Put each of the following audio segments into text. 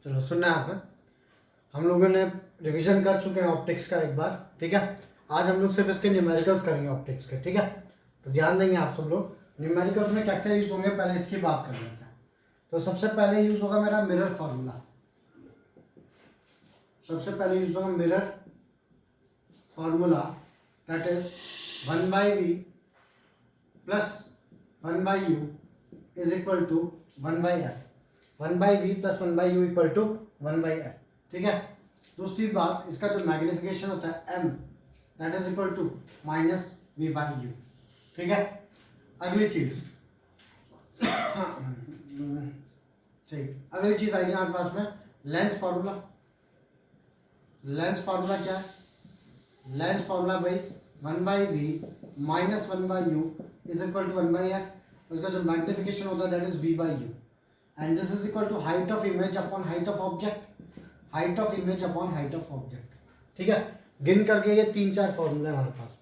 चलो सुनना है आपने, हम लोगों ने रिवीजन कर चुके हैं ऑप्टिक्स का एक बार, ठीक है। आज हम लोग सिर्फ इसके न्यूमेरिकल्स करेंगे ऑप्टिक्स के, ठीक है। तो ध्यान देंगे आप सब लोग, न्यूमेरिकल्स में क्या क्या यूज होंगे पहले इसकी बात कर लेते हैं। तो सबसे पहले यूज होगा मेरा मिरर फार्मूला। सबसे पहले यूज होगा mirror formula, that is 1/v plus 1/u is equal to 1/f। 1/v plus 1/u equal to 1/f, ठीक है। दूसरी बात, इसका जो मैग्निफिकेशन होता है m, that is equal to minus v/u, ठीक है। अगली चीज ठीक, अगली चीज आएगी हमारे पास में लेंस फार्मूला। लेंस फार्मूला क्या है? लेंस फार्मूला भाई 1/v minus 1/u is equal to 1/f। उसका जो मैग्निफिकेशन होता है that is v/u, and this is equal to height of image upon height of object. Height of image upon height of object, ठीक है। गिन करके ये 3-4 फॉर्मूले हमारे पास।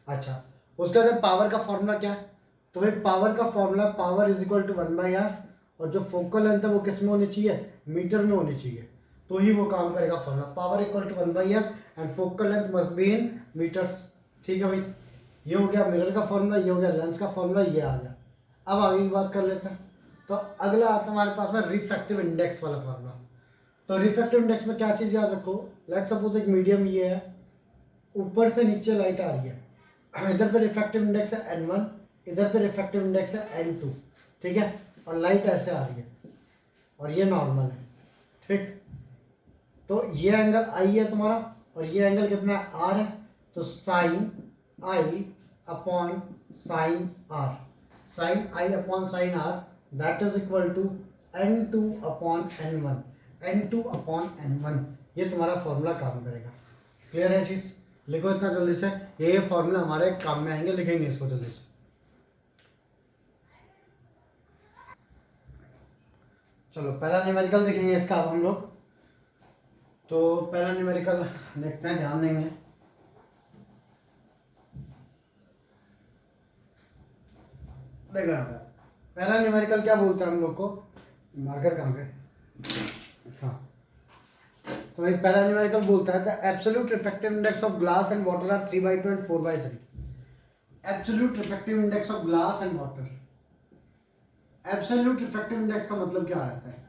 अच्छा, उसके बाद पावर का फॉर्मूला क्या है? तो भाई पावर का formula power is equal to 1/f, और जो फोकल लेंथ है वो किस में होनी चाहिए? मीटर में होनी चाहिए, तो ही वो काम करेगा formula. Power equal to 1/f and focal length must be in metres, ठीक है भाई। ये हो गया मिरर का फॉर्मूला, ये हो गया लेंस का फॉर्मूला, ये आ गया। अब आगे की बात कर लेते हैं। तो अगला आता है हमारे पास में रिफ्रैक्टिव इंडेक्स वाला फॉर्मूला। तो रिफ्रैक्टिव इंडेक्स में क्या चीज़ याद रखो, लेट सपोज एक मीडियम ये है, ऊपर से नीचे लाइट आ रही है, इधर पे रिफ्रैक्टिव इंडेक्स है n1, इधर पे रिफ्रैक्टिव इंडेक्स है n2, ठीक है। और लाइट ऐसे आ रही है और ये नॉर्मल है, ठीक। तो ये एंगल I है तुम्हारा, और ये एंगल कितना है? R है। तो sine I upon sine R, sine I upon sine R that is equal to n2 upon n1, n2 upon n1। ये तुम्हारा फॉर्मूला काम करेगा। क्लियर है चीज़? लिखो इतना जल्दी से, ये फॉर्मूला हमारे काम में आएंगे, लिखेंगे इसको जल्दी से। चलो पहला न्यूमेरिकल देखेंगे इसका अब हम लोग। तो पहला न्यूमेरिकल देखते हैं, ध्यान देंगे। देखा पहला न्यूमेरिकल क्या बोलता है हम लोग को, मार्कर कहाँ पे? हाँ, तो भाई पहला न्यूमेरिकल बोलता है the absolute refractive index of glass and water are 3/2 and 4/3। Absolute refractive index of glass and water. Absolute refractive index का मतलब क्या रहता है?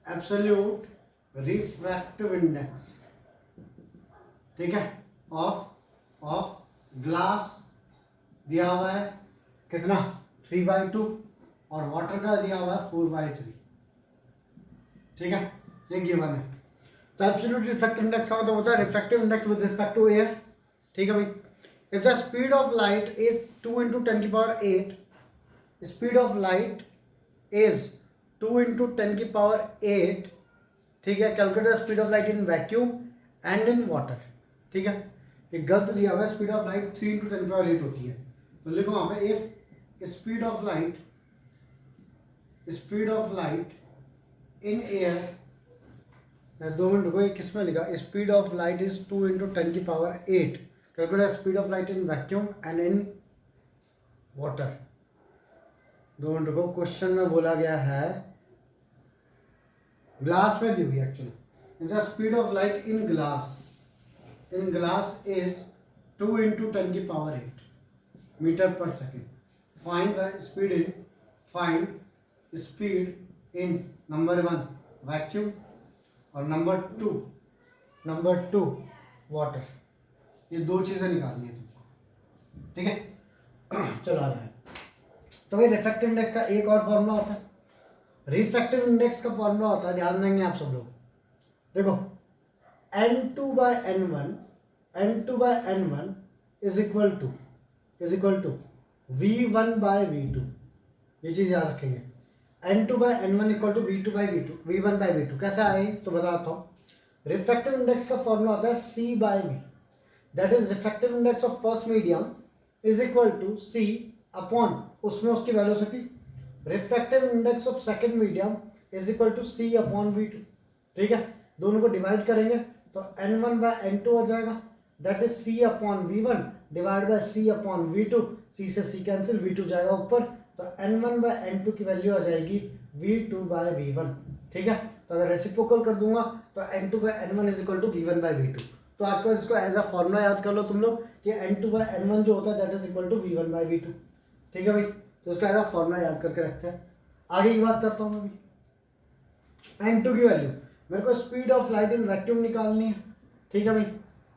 एब्सोल्यूट रिफ्रैक्टिव इंडेक्स, ठीक है, ऑफ ग्लास दिया हुआ है कितना? 3/2, और वाटर का दिया हुआ है 4/3, ठीक है। ये गिवन है। तो एब्सोल्यूट रिफ्रैक्टिव इंडेक्स का मतलब होता है refractive index with respect to air, ठीक है भाई। If the speed of light is 2 × 10⁸, speed of light is 2 × 10⁸, ठीक है। Calculate the speed of light in vacuum and in water, ठीक है। ये गलत दिया हुआ है, स्पीड ऑफ लाइट 3 × 10⁸ होती है। तो लिखो वहाँ पे if speed of light in air, 2 minute रुको, किस में लिखा? Speed of light is 2 × 10⁸, calculate speed of light in vacuum and in water. 2 minute रुको, क्वेश्चन में बोला गया है, ग्लास में दी हुई actually, the speed of light in glass is 2 × 10⁸ metre per second. Find speed in number 1 vacuum और number two water. ये 2 चीज़ें निकालनी है तुमको, ठीक है। चलो आ रहा है। तो भाई रिफ्रैक्टिव इंडेक्स का एक और फॉर्मूला होता है। रिफ्रैक्टिव इंडेक्स का फॉर्मूला होता है, ध्यान देंगे आप सब लोग। देखो n2/n1 is equal to v1/v2। ये चीज़ याद रखेंगे। n2/n1 equal to v1/v2। कैसे आए तो बताता हूँ। रिफ्रैक्टिव इंडेक्स का फॉर्मूला होता है c/v, that is refractive index of first medium is equal to c upon, उसमें उसकी velocity. Refractive index of second medium is equal to c upon v2, ठीक है। दोनों को डिवाइड करेंगे तो n1/n2 हो जाएगा, that is c upon v1 divide by c upon v2। c से c कैंसिल, v2 जाएगा ऊपर, तो n1/n2 की वैल्यू आ जाएगी v2/v1, ठीक है। तो अगर रेसिप्रोकल कर दूंगा तो n2/n1 is equal to v1/v2। तो आज का इसको एज अ फॉर्मूला याद कर लो तुम लोग कि n2/n1 जो होता है that is equal to v1/v2। ठीक है भाई, तो इसका एज अ फॉर्मूला याद करके रखते हैं। आगे की बात करता हूँ अभी। n2 की वैल्यू मेरे को speed of light in vacuum निकालनी है। ठीक है भाई,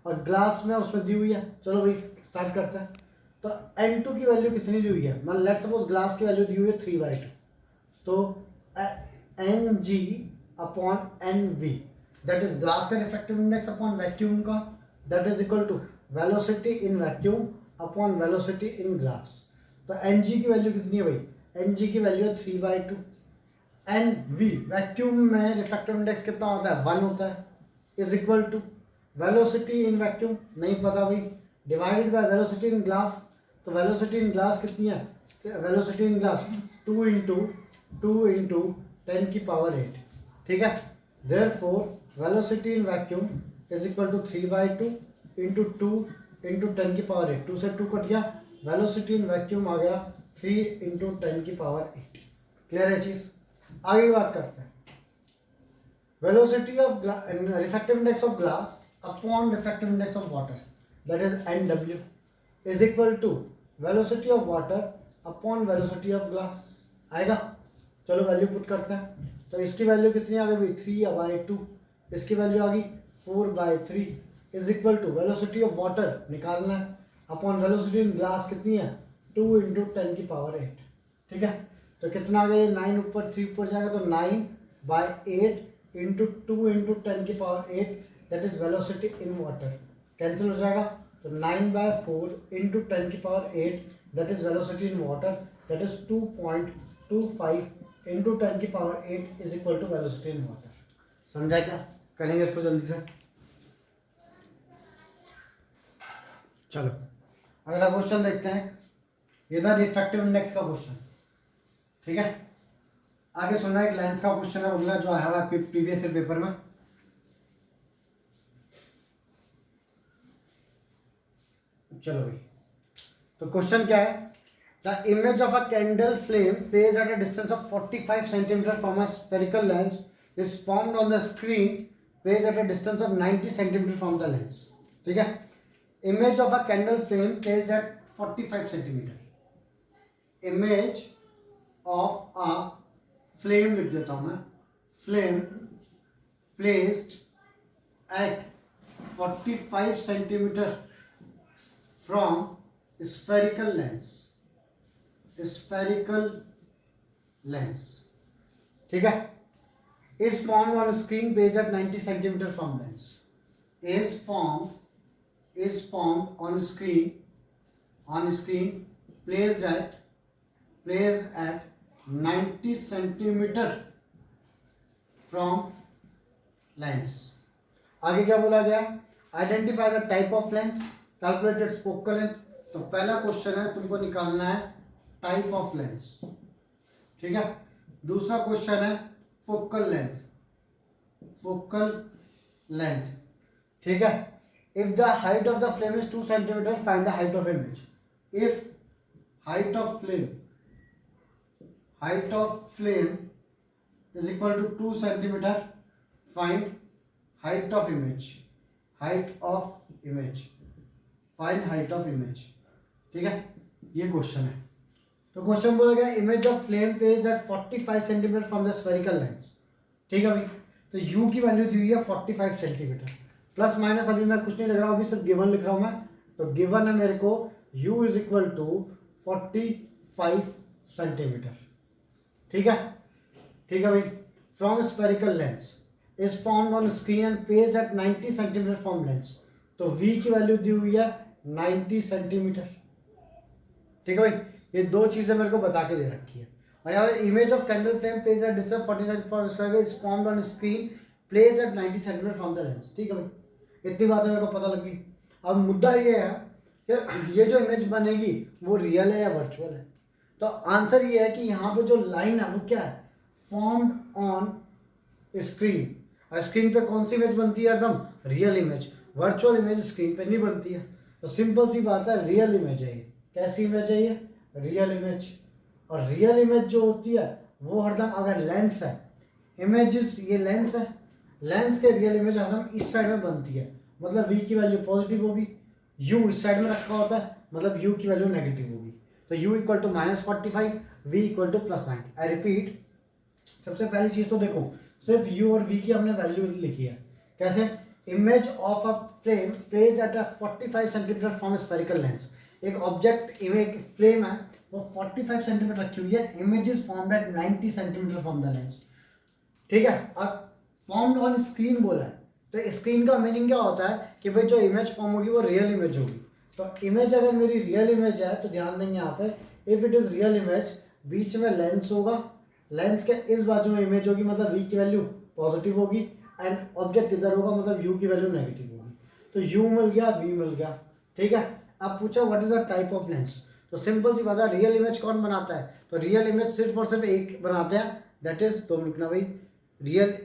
और ग्लास में उसमें दी हुई है। चलो भाई स्टार्ट करते हैं। तो n2 की वैल्यू कितनी दी हुई है, मान लेट सपोज ग्लास की वैल्यू दी हुई है 3/2, तो Ng upon NV that is glass का रिफ्रैक्टिव इंडेक्स अपॉन वैक्यूम का, that is equal to velocity in vacuum upon velocity in glass. तो Ng की वैल्यू कितनी है भाई, Ng की वैल्यू है 3/2। NV वैक्यूम में रिफ्रैक्टिव इंडेक्स कितना होता है, 1 होता है, is equal to velocity in vacuum नहीं पता भाई, divided by velocity in glass. तो वेलोसिटी इन ग्लास कितनी है, वेलोसिटी इन ग्लास 2 इंटू 10 की पावर 8। ठीक है, therefore velocity in vacuum is equal to 3/2 into 2 into 10 की पावर 8। 2 से 2 कट गया, वेलोसिटी इन वैक्यूम आ गया 3 इंटू 10 की पावर 8। क्लियर है चीज। आगे की बात करते हैं। Velocity of refractive index of glass upon refractive index of water that is NW is equal to velocity of water upon velocity of glass आएगा। चलो वैल्यू पुट करते हैं। तो इसकी वैल्यू कितनी आ गई, 3/2। इसकी वैल्यू आ गई 4/3 is equal to velocity of water निकालना है अपॉन वेलोसिटी इन ग्लास कितनी है, 2 इंटू 10 की पावर 8। ठीक है, तो कितना आ गया, 9 ऊपर 3 ऊपर जाएगा तो 9/8 इंटू 2 इंटू 10 की power 8 that is velocity in water. Cancel हो जाएगा, तो 9/4 इंटू 10 की power 8 that is velocity in water that is 2.25 into 10 की power 8 is equal to velocity in water. समझा क्या, करेंगे इसको जल्दी से। चलो अगला क्वेश्चन देखते हैं। ये था रिफ्रैक्टिव इंडेक्स का क्वेश्चन। ठीक है, आगे सुनना एक लेंस का क्वेश्चन है अगला जो आया हुआ है प्रीवियस ईयर पेपर में। चलो भाई, तो क्वेश्चन क्या है, the image of a candle flame placed at a distance of 45 centimetre from a spherical lens is formed on the screen placed at a distance of 90 centimetre from the lens. ठीक है, image of a candle flame placed at 45 centimetre, image of a flame लिख देता हूं मैं, flame placed at 45 centimetre from spherical lens, spherical lens। ठीक है, is formed on screen based at 90 centimeter from lens, is formed on screen placed at 90 centimeter from lens। आगे क्या बोला गया, identify the type of lens, calculated focal length. तो पहला question है तुमको निकालना है टाइप ऑफ लेंस। ठीक है, दूसरा क्वेश्चन है फोकल लेंथ, ठीक है। If the height of the flame is 2 centimetre find the height of image. If height of flame is equal to 2 centimetre find height of image, find height of image. ठीक है, ये question है। तो question बोला गया image of flame placed at 45 centimetre from the spherical lens. ठीक है भाई, तो u की वैल्यू दी हुई है 45 सेंटीमीटर, प्लस माइनस अभी मैं कुछ नहीं लिख रहा हूँ, अभी सिर्फ गिवन लिख रहा हूँ मैं। तो गिवन है मेरे को u is equal to 45 centimetre. ठीक है भाई, from spherical lens is formed on screen and placed at 90 centimetre from lens. तो v की वैल्यू दी हुई है 90 सेंटीमीटर। ठीक है भाई, ये दो चीजें मेरे को बता के दे रखी है। और यहाँ image of candle flame placed at distance 40 centimetre is formed on screen placed at 90 centimetre from the lens. ठीक है भाई, इतनी बातें मेरे को पता लगी। अब मुद्दा ये है कि ये जो इमेज बनेगी वो रियल है या वर्चुअल है। तो आंसर ये है कि यहाँ पे जो लाइन है वो क्या है, फॉर्म्ड ऑन स्क्रीन। और स्क्रीन पे कौन सी इमेज बनती है, एकदम real image. Virtual image screen पे नहीं बनती है। तो सिंपल सी बात है, रियल इमेज है ये। कैसी इमेज है ये, रियल इमेज। और रियल इमेज जो होती है वो हरदम, अगर लेंस है इमेजेस, ये लेंस है, लेंस के रियल इमेज हरदम इस साइड में बनती है, मतलब v की वैल्यू पॉजिटिव होगी, u इस साइड में रखा होता है, मतलब u की वैल्यू नेगेटिव होगी। तो u equal to -45, v equal to +90। I repeat, सबसे पहली चीज तो देखो, सिर्फ u और v की हमने वैल्यू लिखी है। कैसे? Image of a flame placed at a 45 centimetre from spherical lens. एक ऑब्जेक्ट, इमेज फ्लेम है, वो 45 सेंटीमीटर रखी हुई है, image is formed at 90 centimetre from the lens. ठीक है, अब फॉर्म्ड ऑन स्क्रीन बोला है, तो स्क्रीन का मीनिंग क्या होता है कि भाई जो इमेज फॉर्म होगी वो रियल इमेज होगी। तो इमेज अगर मेरी रियल इमेज है तो ध्यान देंगे यहाँ पे, if it is real image, बीच में लेंस होगा, लेंस के इस बाजू में इमेज होगी, मतलब v की वैल्यू पॉजिटिव होगी, एंड ऑब्जेक्ट इधर होगा, मतलब u की वैल्यू नेगेटिव होगी। तो u मिल गया, v मिल गया। ठीक है, अब पूछा what is the type of lens, तो सिंपल सी बात है, रियल इमेज कौन बनाता है? तो रियल इमेज सिर्फ और सिर्फ एक बनाते हैं, दैट इज, तो लिखना भाई रियल,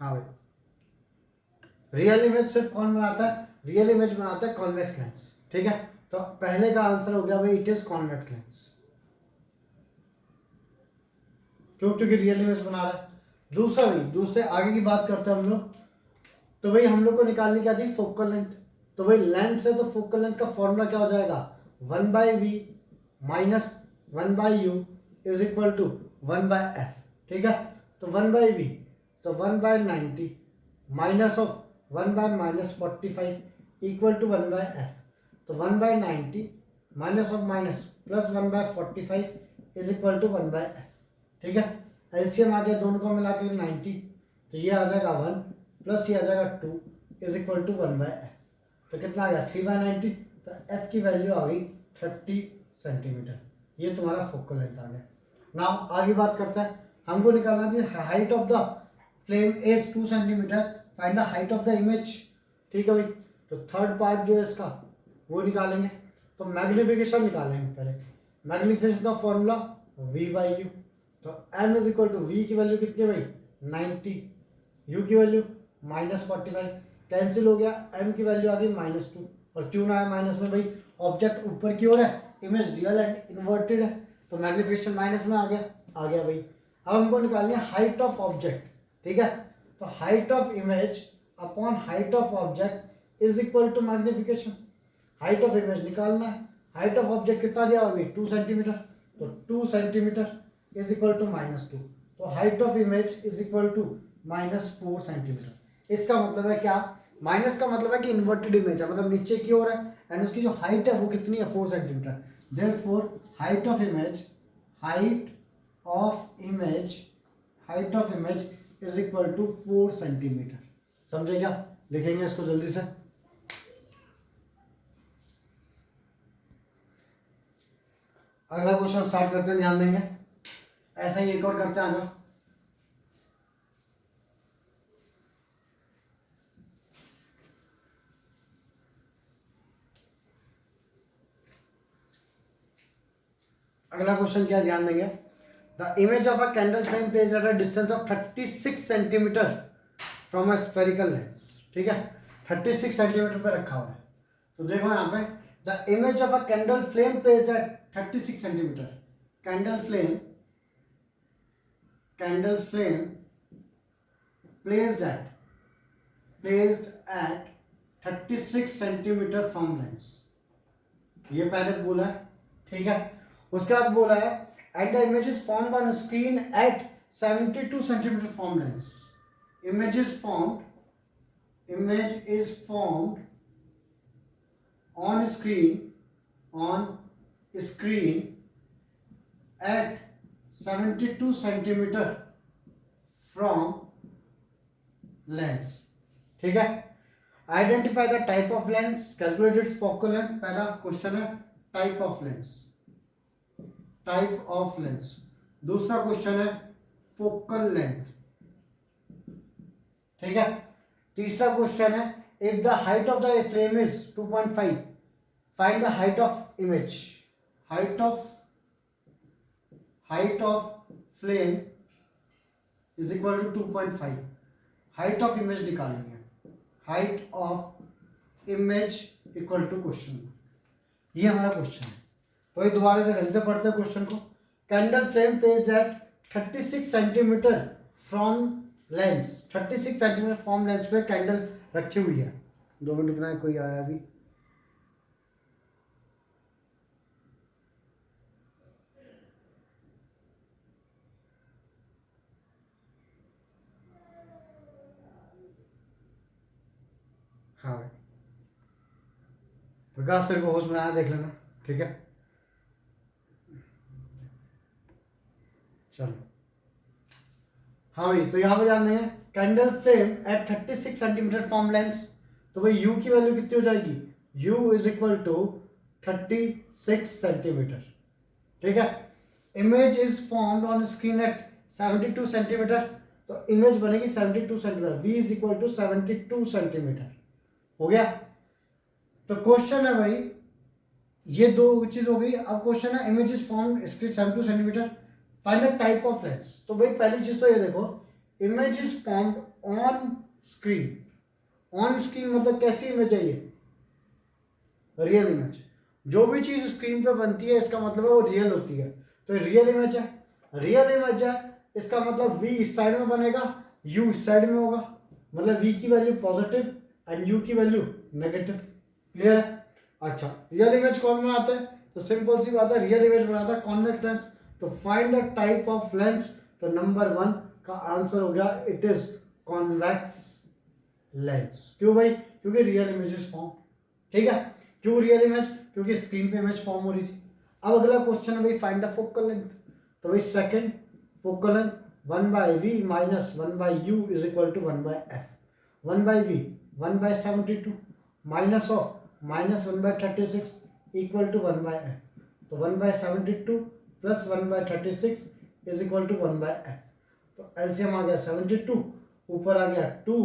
हाँ भाई, रियल इमेज सिर्फ कौन बनाता है? रियल इमेज बनाता है कॉन्वेक्स लेंस। ठीक है, तो पहले का आंसर हो गया भाई, इट इज कॉन्वेक्स लेंस, क्योंकि रियल इमेज बना रहा है। दूसरा भाई, दूसरे आगे की बात करते हैं हम लोग, तो भाई हम लोग को निकालनी क्या थी? Focal length. तो भाई लेंथ है तो फोकल लेंथ का फॉर्मूला क्या हो जाएगा? 1/v minus 1/u is equal to 1/f। ठीक है, तो 1/v, तो 1/90 minus of 1/-45 equal to 1/f। तो 1/90 minus of minus plus 1/45 is equal to 1/f। ठीक है, एलसीएम आ गया दोनों को मिला के 90, तो ये आ जाएगा 1 प्लस ये आ जाएगा 2 इज इक्वल टू 1/f। तो कितना आ गया? 3/90। तो f की वैल्यू आ गई 30 सेंटीमीटर। ये तुम्हारा फोकल लेंथ आ गया। नाउ आगे बात करते हैं, हमको निकालना थी height of the flame is 2 centimetre, find the height of the image. ठीक है भाई, तो थर्ड पार्ट जो है इसका वो निकालेंगे। तो मैग्निफिकेशन निकालेंगे पहले। मैग्निफिकेशन का फॉर्मूला v/u। तो m is equal to v की वैल्यू कितनी है भाई? 90, u की वैल्यू -45, कैंसिल हो गया, m की वैल्यू आ गई -2। और क्यों ना है माइनस में भाई? ऑब्जेक्ट ऊपर की ओर है, इमेज रियल एंड इन्वर्टेड है, तो मैग्निफिकेशन माइनस में आ गया भाई। अब हमको निकालनी है हाइट ऑफ ऑब्जेक्ट। ठीक है, तो height of image upon height of object is equal to magnification. Height of image निकालना है, हाइट ऑफ ऑब्जेक्ट कितना दिया अभी? 2 सेंटीमीटर, तो 2 सेंटीमीटर इज इक्वल टू -2। तो height of image is equal to -4 centimetre. इसका मतलब है क्या? माइनस का मतलब है कि इन्वर्टेड इमेज है, मतलब नीचे की ओर है, एंड उसकी जो हाइट है वो कितनी है? 4 centimetre. Therefore height of image, height of image is equal to 4 centimetre. समझे क्या? लिखेंगे इसको जल्दी से। अगला क्वेश्चन स्टार्ट करते हैं, ध्यान देंगे, ऐसा ही एक और करते हैं। आ जाओ। अगला क्वेश्चन क्या, ध्यान देंगे, the image of a candle flame placed at a distance of 36 centimetre from a spherical lens. ठीक है, 36 सेंटीमीटर पे रखा हुआ है। तो देखो यहाँ पे, the image of a candle flame placed eight 36 centimetre, candle flame placed at 36 centimetre from lens. ये पहले बोला है। ठीक है, उसके बाद बोला है at the image is formed on screen at 72 centimetre from lens. image is formed on screen at 72 centimetre from lens. ठीक है, identify the type of lens, calculate its focal length. पहला क्वेश्चन है टाइप ऑफ लेंस। दूसरा question है focal length. ठीक है, तीसरा question है if the height of the flame is 2.5, find the height of image. Height of flame is equal to 2.5, height of image निकालनी है। Height of image equal to question. ये हमारा question है। तो ये दोबारा से ढंग से पढ़ते हैं क्वेश्चन को। Candle flame placed eight 36 centimetre from lens, 36 centimetre from lens पे कैंडल रखी हुई है। 2 मिनट रुकना है, कोई आया अभी। हाँ भाई विकास तेरे को होश में आया, देख लेना, ठीक है। चलो हाँ भाई, तो यहाँ पे जानना है candle flame at 36 centimetre from lens. तो भाई u की वैल्यू कितनी हो जाएगी, u is equal to 36 centimetre, ठीक है। Image is formed on screen at 72 centimetre, तो इमेज बनेगी 72 centimetre, v is equal to 72 centimetre. हो गया। तो क्वेश्चन है भाई, ये दो चीज हो गई। अब क्वेश्चन है image is formed screen 72 centimetre, find the type of lens. तो भाई पहली चीज तो ये देखो, image is formed on screen. On screen मतलब कैसी इमेज है ये, रियल इमेज। जो भी चीज स्क्रीन पे बनती है इसका मतलब है वो रियल होती है, तो रियल इमेज है। रियल इमेज है इसका मतलब v इस साइड में बनेगा, u इस साइड में होगा, मतलब v की वैल्यू पॉजिटिव एंड u की वैल्यू नेगेटिव। क्लियर है। अच्छा रियल इमेज कौन बनाता है, तो सिंपल सी बात है, रियल इमेज बनाता है कॉन्वेक्स लेंस। तो find the type of lens, तो नंबर 1 का आंसर हो गया इट इज कॉन्वेक्स लेंस। क्यों भाई, क्योंकि रियल इमेज इज फॉर्म, ठीक है। क्यों रियल इमेज, क्योंकि स्क्रीन पे इमेज फॉर्म हो रही थी। अब अगला क्वेश्चन है भाई फाइंड द फोकल लेंथ। तो भाई second focal length 1/v minus 1/u is equal to 1/f। 1/v 1/72 minus of minus 1/36 equal to 1/f। तो 1/72 plus 1/36 is equal to 1/f। तो एलसीएम आ गया 72, ऊपर आ गया 2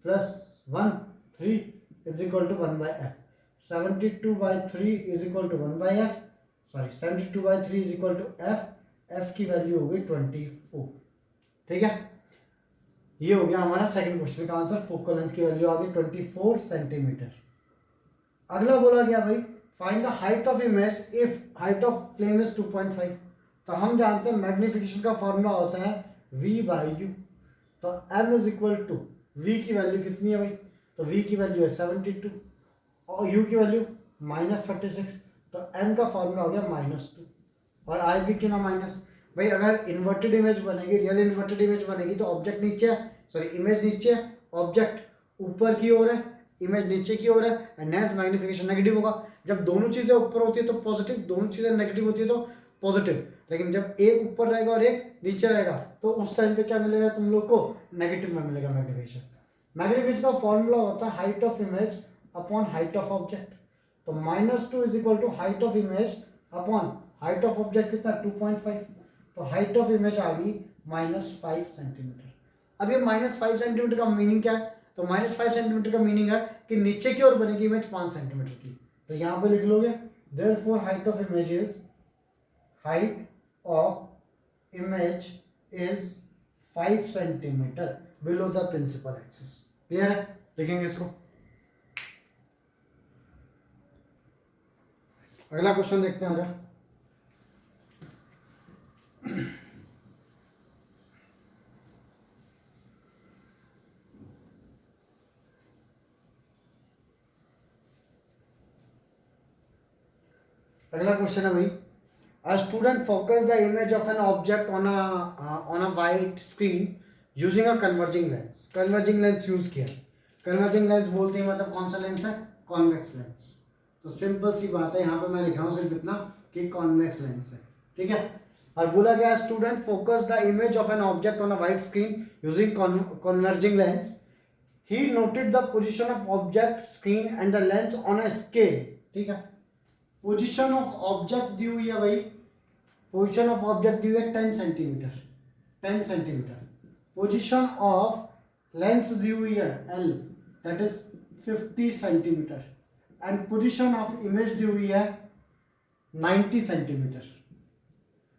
plus 1 3 is equal to 1/f। 72/3 is equal to 1/f, sorry 72/3 is equal to f। f की value हो गई 24, ठीक है। ये हो गया हमारा सेकंड क्वेश्चन का आंसर। फोकल लेंथ की वैल्यू आ गई 24 सेंटीमीटर। अगला बोला गया भाई find the height of image if height of flame is 2.5। तो हम जानते हैं मैग्निफिकेशन का फॉर्मूला होता है v/u। तो m is equal to v की वैल्यू कितनी है भाई, तो v की वैल्यू है 72 और u की वैल्यू -36, तो m का फॉर्मूला हो गया -2 और आई भी क्यों ना माइनस। भाई अगर इन्वर्टेड इमेज बनेगी, रियल इन्वर्टेड इमेज बनेगी तो ऑब्जेक्ट नीचे है, सॉरी इमेज नीचे है, ऑब्जेक्ट ऊपर की ओर है, इमेज नीचे की ओर है, एंड हेंस मैग्निफिकेशन नेगेटिव होगा। जब दोनों चीजें ऊपर होती है तो पॉजिटिव, दोनों चीजें नेगेटिव होती है तो पॉजिटिव। लेकिन जब एक ऊपर रहेगा और एक नीचे रहेगा तो उस टाइम पे क्या मिलेगा तुम लोग को, नेगेटिव में मिलेगा मैग्निफिकेशन। मैग्निफिकेशन का फॉर्मूला होता है height of image upon height of object. तो -2 is equal to height of image upon height of object कितना 2.5। तो हाइट ऑफ इमेज आ गई -5 सेंटीमीटर। अब ये -5 सेंटीमीटर का मीनिंग क्या है, तो -5 सेंटीमीटर का मीनिंग है कि नीचे की ओर बनेगी इमेज 5 सेंटीमीटर की। तो यहाँ पे लिख लोगे therefore height of image is 5 centimetre below the principal axis. Clear है, लिखेंगे इसको। अगला क्वेश्चन देखते हैं। आजा अगला क्वेश्चन है भाई A student focus the image of an object on a white screen using a converging lens. Converging lens use किया। Converging lens बोलते हैं मतलब कौन सा लेंस है, कॉन्वेक्स लेंस। तो सिंपल सी बात है, यहाँ पे मैं लिख रहा हूँ सिर्फ इतना कि कॉन्वेक्स लेंस है, ठीक है। और बोला गया student focus the image of an object on a white screen using converging lens. He noted the position of object screen and the lens on a scale, ठीक है। पोजीशन ऑफ ऑब्जेक्ट दी हुई है भाई, पोजीशन ऑफ ऑब्जेक्ट दी हुई है 10 centimetre, 10 centimetre. Position of lens दी हुई है L, that is 50 centimetre, and position of image दी हुई है 90 सेंटीमीटर।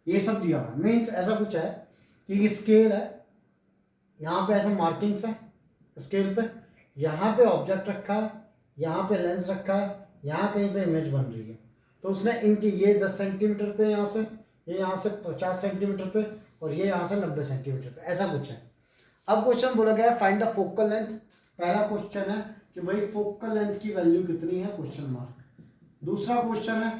ये सब दिया हुआ है। मीन्स ऐसा कुछ है कि स्केल है, यहाँ पे ऐसे मार्किंग्स है स्केल पे, यहाँ पे ऑब्जेक्ट रखा है, यहाँ पे लेंस रखा है, यहाँ कहीं पे इमेज बन रही है, तो उसने इनकी ये 10 सेंटीमीटर पे यहाँ से, ये यहाँ से 50 सेंटीमीटर पे, और ये यहाँ से 90 सेंटीमीटर पे, ऐसा कुछ है। अब क्वेश्चन बोला गया है फाइंड द फोकल लेंथ। पहला क्वेश्चन है कि भाई फोकल लेंथ की वैल्यू कितनी है, क्वेश्चन मार्क। दूसरा क्वेश्चन है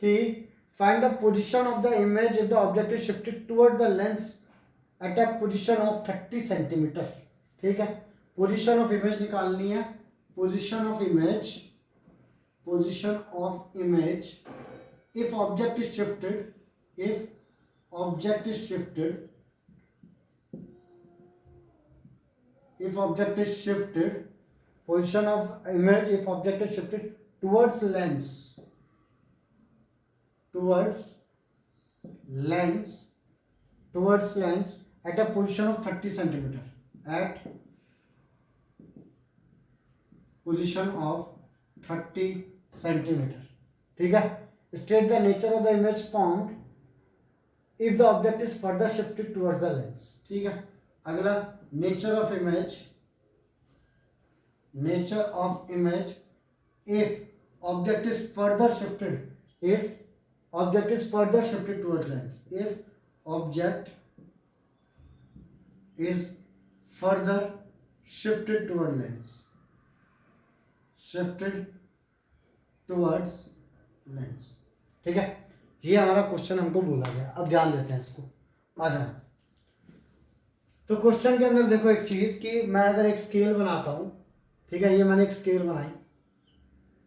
कि find the position of the image if the object is shifted towards the lens at a position of 30 centimetre. ठीक है, पोजीशन ऑफ इमेज निकालनी है। Position of image, position of image if object is shifted, if object is shifted, if object is shifted, position of image if object is shifted towards lens, towards lens, towards lens at a position of 30 centimeter, at position of 30 centimeter। ठीक है, state the nature of the image formed if the object is further shifted towards the lens। ठीक है, अगला nature of image, nature of image if object is further shifted, if object is further shifted towards lens, if object is further shifted toward lens, shifted towards lens। ठीक है, ये हमारा question हमको बोला गया। अब ध्यान देते हैं इसको, आ जाए। तो क्वेश्चन के अंदर देखो एक चीज कि मैं अगर एक स्केल बनाता हूं, ठीक है, ये मैंने एक स्केल बनाई,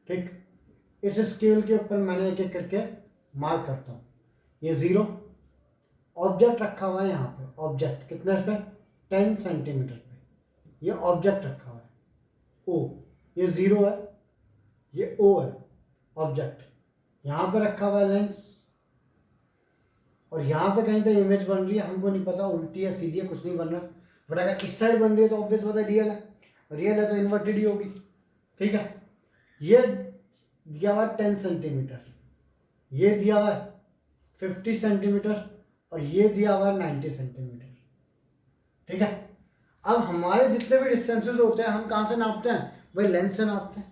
ठीक, इस स्केल के ऊपर मैंने एक एक करके मार्क करता हूं। ये 0, ऑब्जेक्ट रखा हुआ है यहाँ पे, ऑब्जेक्ट कितने पे, 10 सेंटीमीटर पे ये ऑब्जेक्ट रखा हुआ है, ओ, ये 0 है, ये ओ है ऑब्जेक्ट, यहाँ पे रखा हुआ है लेंस, और यहाँ पे कहीं पे इमेज बन रही है, हमको नहीं पता उल्टी है सीधी है, कुछ नहीं बन रहा, बट अगर इस साइड बन रही है तो ऑब्वियस बात है रियल है, रियल है तो इन्वर्टेड ही होगी। ठीक है, ये दिया हुआ है 10 सेंटीमीटर, ये दिया हुआ है 50 सेंटीमीटर, और ये दिया हुआ है 90 सेंटीमीटर। ठीक है, अब हमारे जितने भी डिस्टेंसेस होते हैं हम कहाँ से नापते हैं, भाई लेंस से नापते हैं।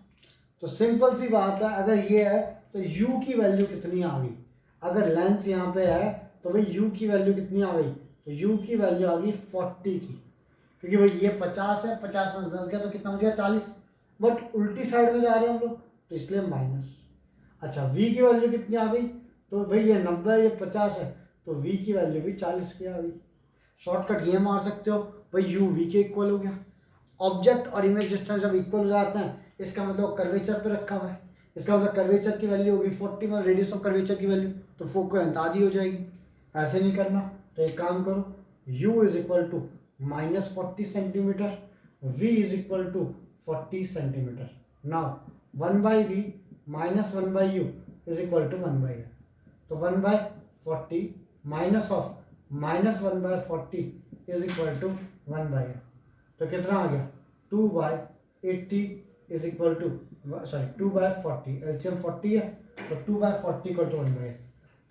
तो सिंपल सी बात है, अगर ये है तो u की वैल्यू कितनी आ गई, अगर लेंस यहाँ पे है तो भाई u की वैल्यू कितनी आ गई, तो u की वैल्यू आ गई 40 की, क्योंकि भाई ये 50 है, 50 में 10 गया तो कितना बच गया 40, बट उल्टी साइड में जा रहे हैं हम लोग तो इसलिए माइनस। अच्छा, v की वैल्यू कितनी आ गई, तो भाई ये 90 ये 50 है तो v की वैल्यू भी 40 की आ गई। शॉर्टकट ये मार सकते हो भाई u v के इक्वल हो गया। ऑब्जेक्ट और इमेज डिस्टेंस जब इक्वल हो जाते हैं इसका मतलब कर्वेचर पे रखा हुआ है, इसका मतलब कर्वेचर की वैल्यू होगी 40 में रेडियस ऑफ कर्वेचर की वैल्यू, तो फोकल लेंथ आधी हो जाएगी। ऐसे नहीं करना, तो एक काम करो, u is equal to -40 centimetre, v is equal to 40 centimetre. Now 1/v minus 1/u is equal to 1/f, तो 1/40 minus of -1/40 is equal to 1/f, तो कितना आ गया 2/80 इज इक्वल टू 2/40, एलसीएम 40 है तो 2/40 इक्वल टू 1/f,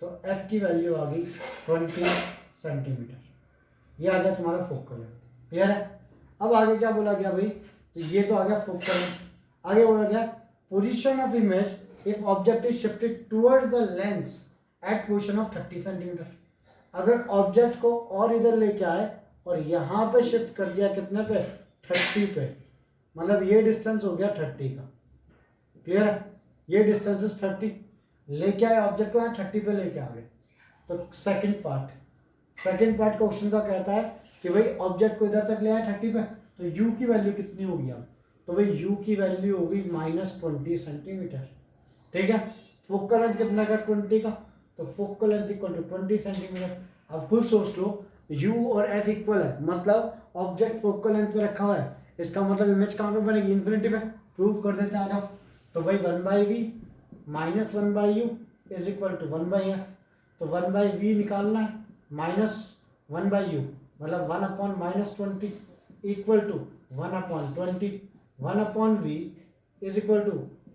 तो f की value आ गई 20 सेंटीमीटर। ये आ गया तुम्हारा फोकल लेंथ। क्लियर है? अब आगे क्या बोला गया भाई, तो ये तो आ गया फोकल लेंथ। आगे बोला गया position of image if object is shifted towards the lens at position of 30 centimetre. अगर ऑब्जेक्ट को और इधर लेके आए और यहाँ पे शिफ्ट कर दिया कितने पे, 30 पे, मतलब ये डिस्टेंस हो गया 30 का। क्लियर है? ये डिस्टेंस इज 30, लेके आए ऑब्जेक्ट को यहाँ 30 पे लेके आ गए। तो सेकंड पार्ट क्वेश्चन का कहता है कि भाई ऑब्जेक्ट को इधर तक ले आए 30 पे, तो u की वैल्यू कितनी होगी अब, तो भाई u की वैल्यू होगी -20 सेंटीमीटर। ठीक है, फोकल लेंथ कितना का 20 का, तो focal length equal to 20 centimetre. अब खुद सोच लो, u और f इक्वल है, मतलब ऑब्जेक्ट फोकल लेंथ पे रखा हुआ है, इसका मतलब इमेज कहाँ पे बनेगी, इन्फिनिटी पे। प्रूव कर देते हैं, आ जाओ। तो भाई 1/v minus 1/u is equal to 1/f, तो 1/v निकालना है -1/u, मतलब 1/-20 equal to 1/20, 1/v is equal to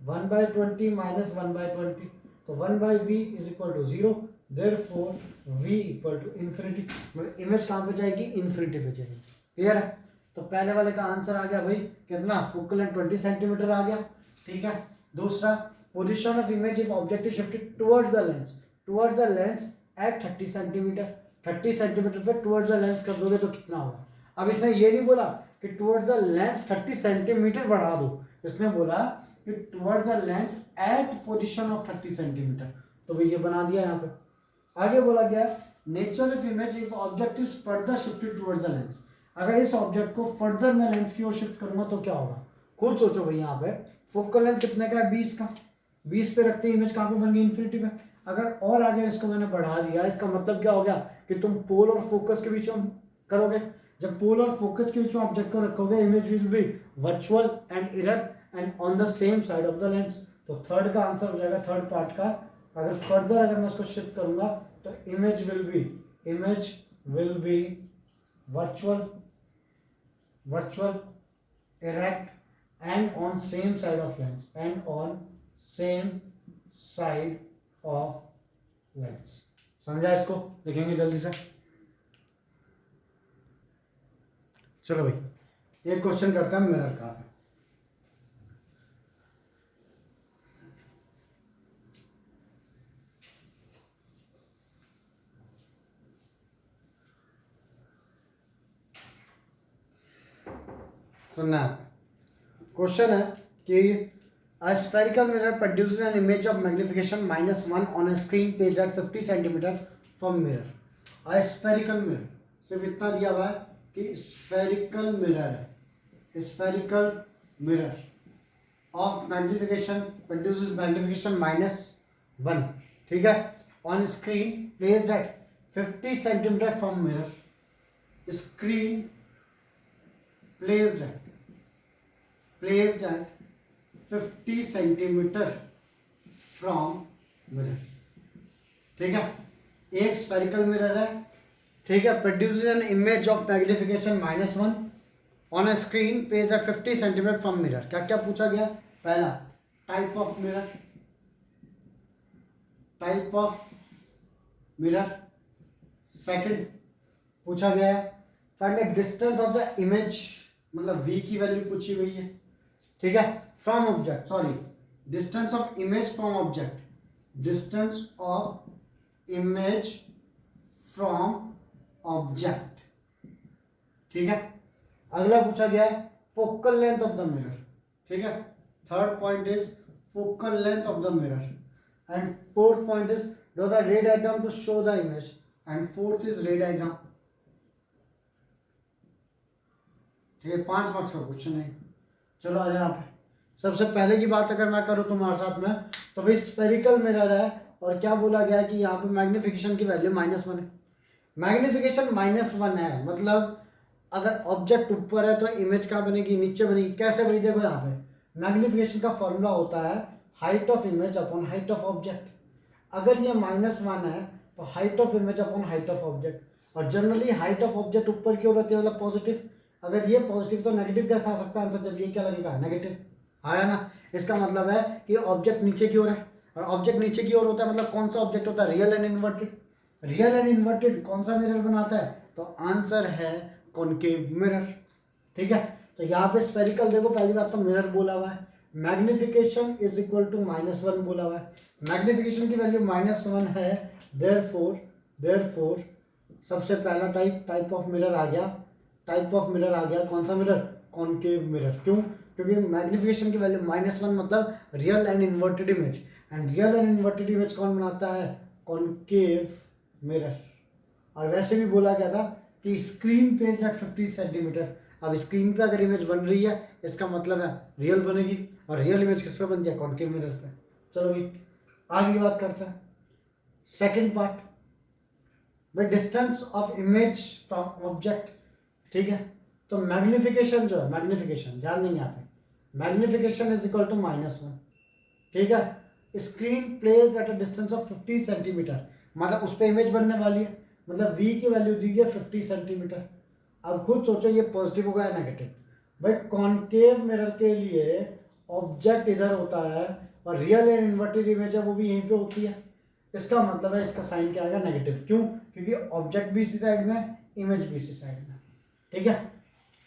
1/20 minus 1/20, तो 1/v is equal to 0, therefore v equal to infinity, मतलब इमेज कहाँ पे जाएगी, इन्फिनिटी पे जाएगी। क्लियर है? तो पहले वाले का आंसर आ गया भाई कितना, फोकल लेंथ 20 सेंटीमीटर आ गया। ठीक है, दूसरा position of image if object is shifted towards the lens at 30 centimetre. 30 centimetre पे टुवर्ड्स द लेंस कर दोगे तो कितना होगा। अब इसने ये नहीं बोला कि टुवर्ड्स द लेंस 30 सेंटीमीटर बढ़ा दो, इसने बोला कि towards the lens at position of 30 centimetre, तो भाई ये बना दिया यहाँ पे। आगे बोला गया nature of image if object is further shifted towards the lens. अगर इस ऑब्जेक्ट को फर्दर मैं लेंस की ओर शिफ्ट करूंगा तो क्या होगा, खुद सोचो भाई। यहाँ पे फोकल लेंथ कितने का है, 20 का, 20 पे रखते इमेज कहाँ पे बन गई, इन्फिनिटी पे। अगर और आगे इसको मैंने बढ़ा दिया, इसका मतलब क्या हो गया कि तुम पोल और फोकस के बीच में करोगे। जब पोल और फोकस के बीच में ऑब्जेक्ट को रखोगे, image will be virtual and erect and on the same side of the lens. तो थर्ड का आंसर हो जाएगा, थर्ड पार्ट का। अगर फर्दर अगर मैं इसको शिफ्ट करूंगा तो image will be virtual erect and on same side of lens, समझा इसको, लिखेंगे जल्दी से। चलो भाई एक क्वेश्चन करता है मिरर का। सुनना है, क्वेश्चन है कि a spherical mirror produces an image of magnification -1 on a screen placed at 50 cm from mirror. A spherical mirror, सिर्फ इतना दिया हुआ है कि spherical mirror है, spherical mirror of magnification produces magnification -1, ठीक है, on screen placed at 50 cm from mirror, screen placed at 50 centimetre from mirror. ठीक है, एक स्फेरिकल मिरर है, ठीक है, produces an image of magnification -1 on a screen placed at 50 centimetre from mirror. क्या क्या पूछा गया, पहला टाइप ऑफ मिरर, सेकंड पूछा गया है find the distance of the image, मतलब v की वैल्यू पूछी गई है। ठीक है, from object, sorry, distance of image from object, distance of image from object. ठीक है, अगला पूछा गया है focal length of the mirror. ठीक है, third point is focal length of the mirror and fourth point is draw the ray diagram to show the image and fourth is ray diagram. ठीक है, 5 मार्क्स का question है। चलो आ जाओ। सबसे पहले की बात अगर मैं करूँ तुम्हारे साथ में, तो भाई स्फेरिकल मिरर है और क्या बोला गया है कि यहाँ पे मैग्निफिकेशन की वैल्यू -1 है। मैग्निफिकेशन -1 है, मतलब अगर ऑब्जेक्ट ऊपर है तो इमेज कहाँ बनेगी, नीचे बनेगी। कैसे भाई, देखो यहाँ पे मैग्निफिकेशन का फॉर्मूला होता है height of image upon height of object. अगर ये -1 है तो height of image upon height of object, और जनरली हाइट ऑफ ऑब्जेक्ट ऊपर की ओर रहती है, मतलब पॉजिटिव। अगर ये पॉजिटिव तो नेगेटिव कैसे आ सकता है आंसर, जब ये क्या लगेगा, नेगेटिव आया ना। इसका मतलब है कि ऑब्जेक्ट नीचे की ओर है, और ऑब्जेक्ट नीचे की ओर होता है मतलब कौन सा ऑब्जेक्ट होता है, real and inverted. Real and inverted कौन सा मिरर बनाता है, तो आंसर है कॉनकेव मिरर। ठीक है, तो यहाँ पे स्फेरिकल देखो, पहली बात तो मिरर बोला हुआ है, मैग्निफिकेशन इज इक्वल टू -1 बोला हुआ है, मैग्निफिकेशन की वैल्यू -1 है। देयरफॉर सबसे पहला टाइप ऑफ मिरर आ गया, कौन सा मिरर, कॉनकेव मिरर। क्यों, क्योंकि मैग्निफिकेशन की वैल्यू -1 मतलब real and inverted image, and real and inverted image कौन बनाता है, कॉनकेव मिरर। और वैसे भी बोला गया था कि स्क्रीन प्लेस्ड एट 50 सेंटीमीटर। अब स्क्रीन पे अगर इमेज बन रही है इसका मतलब है रियल बनेगी, और रियल इमेज किस पे बनती है, कॉनकेव मिरर पे। चलो भाई आगे बात करते हैं, सेकंड पार्ट भाई distance of image from object. ठीक है, तो मैग्निफिकेशन जो है, मैग्निफिकेशन ध्यान देंगे यहाँ पे, मैग्निफिकेशन इज इक्वल टू -1। ठीक है, screen placed at a distance of 50 centimetre, मतलब उस पर इमेज बनने वाली है, मतलब v की वैल्यू दी है 50 सेंटीमीटर। अब खुद सोचो ये पॉजिटिव होगा या नेगेटिव। भाई कॉनकेव मिरर के लिए ऑब्जेक्ट इधर होता है और रियल एंड इन्वर्टेड इमेज है वो भी यहीं पे होती है। इसका मतलब है इसका साइन क्या आएगा, नेगेटिव। क्यों, क्योंकि ऑब्जेक्ट भी इसी साइड में, इमेज भी इसी साइड में। ठीक है,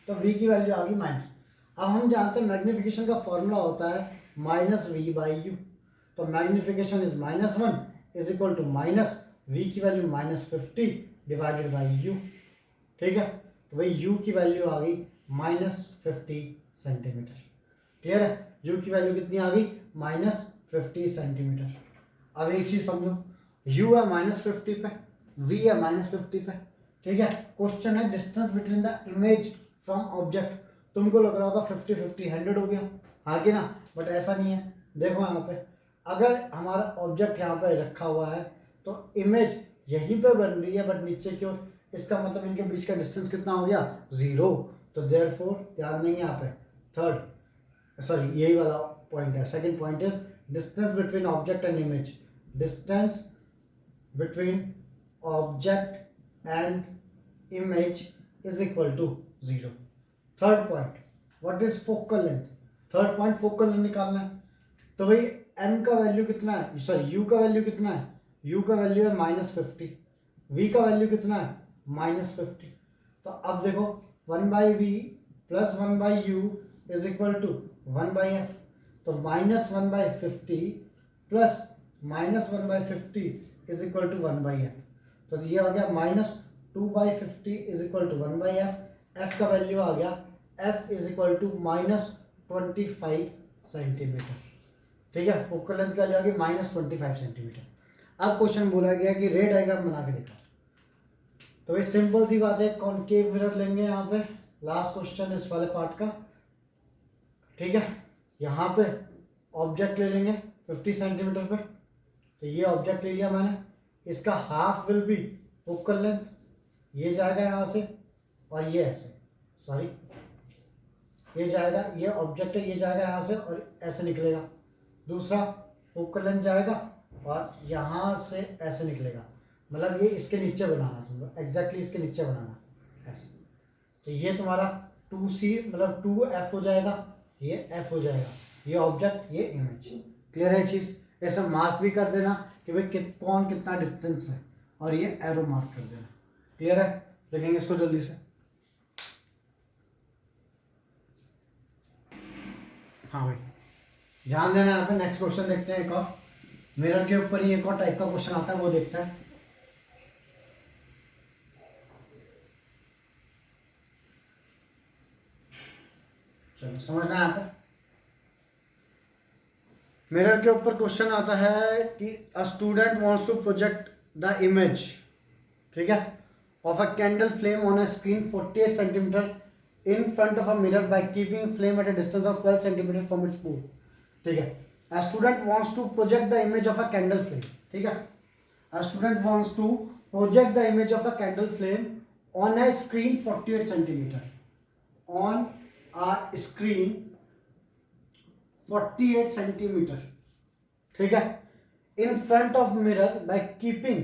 तो v की वैल्यू आ गई माइनस। अब हम जानते हैं मैग्नीफिकेशन का फॉर्मूला होता है माइनस वी बाई यू, तो magnification is -1 is equal to minus v की वैल्यू -50 डिवाइडेड बाई यू। ठीक है, तो भाई यू की वैल्यू आ गई -50 सेंटीमीटर। क्लियर है, यू की वैल्यू कितनी आ गई -50 सेंटीमीटर। अब एक चीज समझो, u है -50 पे, v है -50 पे। ठीक है, क्वेश्चन है distance between the image from object. तुमको लग रहा होगा 50-50 100 हो गया, हाँ कि ना, बट ऐसा नहीं है। देखो यहाँ पे अगर हमारा ऑब्जेक्ट यहाँ पे रखा हुआ है तो इमेज यहीं पे बन रही है बट नीचे की ओर, इसका मतलब इनके बीच का डिस्टेंस कितना हो गया 0। तो देयरफॉर ध्यान देंगे यहाँ पे थर्ड सॉरी यही वाला पॉइंट है। Second point is distance between object and image, distance between object and image is equal to 0। Third point what is focal length, third point focal length निकालना है। तो भाई m का वैल्यू कितना है, सॉरी u का value कितना है, u का वैल्यू है -50, v का वैल्यू कितना है -50। तो अब देखो 1/v plus 1/u is equal to 1/f, तो -1/50 plus -1/50 is equal to 1/f। तो ये आ गया -2/50 is equal to 1/f। f का वैल्यू आ गया f is equal to -25 centimetre. ठीक है, फोकल लेंथ का वैल्यू आ गई -25 सेंटीमीटर। अब क्वेश्चन बोला गया कि रे डायग्राम बना के दिखा। तो ये सिंपल सी बात है, कॉनकेव मिरर लेंगे यहाँ पे, लास्ट क्वेश्चन इस वाले पार्ट का। ठीक है, यहाँ पे ऑब्जेक्ट ले लेंगे 50 सेंटीमीटर पे, तो ये ऑब्जेक्ट ले लिया मैंने, इसका half will be focal length, ये जाएगा यहाँ से और ये ऐसे, सॉरी ये जाएगा, ये ऑब्जेक्ट है, ये जाएगा यहाँ से और ऐसे निकलेगा। दूसरा फोकल लेंथ जाएगा और यहाँ से ऐसे निकलेगा, मतलब ये इसके नीचे बनाना तुमको, एग्जैक्टली इसके नीचे बनाना ऐसे। तो ये तुम्हारा 2c मतलब 2f हो जाएगा, ये f हो जाएगा, ये ऑब्जेक्ट ये इमेज। क्लियर है चीज़, ऐसा मार्क भी कर देना कि भाई कौन कितना डिस्टेंस है और ये एरो मार्क कर देना। क्लियर है, देखेंगे इसको जल्दी से। हाँ भाई ध्यान देना यहाँ पे, नेक्स्ट क्वेश्चन देखते हैं। एक और मिरर के ऊपर ही एक और टाइप का क्वेश्चन आता है, वो देखते हैं। चलो समझना है यहाँ पे, मिरर के ऊपर क्वेश्चन आता है कि a student wants to project the image, ठीक है, of a candle flame on a screen 48 centimetre in front of a mirror by keeping flame at a distance of 12 centimeter from its pole। ठीक है, a student wants to project the image of a candle flame। ठीक है, a student wants to project the image of a candle flame on a screen 48 centimeter, on a screen 48 centimeter। ठीक है, in front of mirror by keeping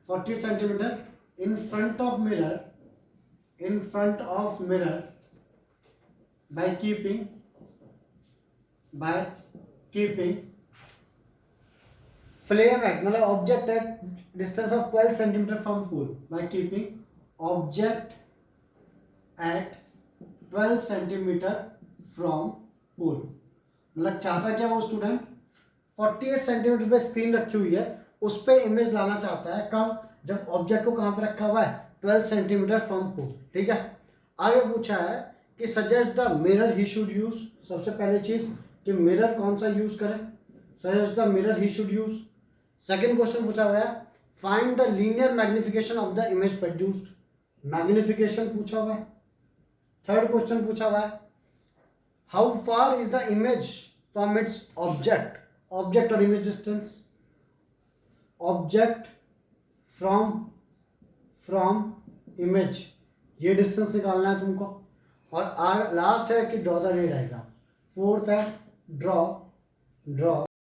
48 centimeter in front of mirror by keeping flame at मतलब object at distance of 12 centimeter from pole, by keeping object at 12 centimeter from pole। मतलब चाहता क्या वो student 48 centimetre पे screen रखी हुई है, उस पे इमेज लाना चाहता है, कब, जब ऑब्जेक्ट को कहाँ पे रखा हुआ है 12 सेंटीमीटर फ्रॉम पोल। ठीक है, आगे पूछा है कि suggest the mirror he should use. सबसे पहले चीज कि मिरर कौन सा यूज करें, suggest the mirror he should use. Second question पूछा हुआ है find the linear magnification of the image produced, magnification पूछा हुआ है। थर्ड क्वेश्चन पूछा हुआ है how far is the image from its object, object और image distance, object from image, ये डिस्टेंस निकालना है तुमको। और लास्ट है कि draw the ray diagram. Fourth है ड्रॉ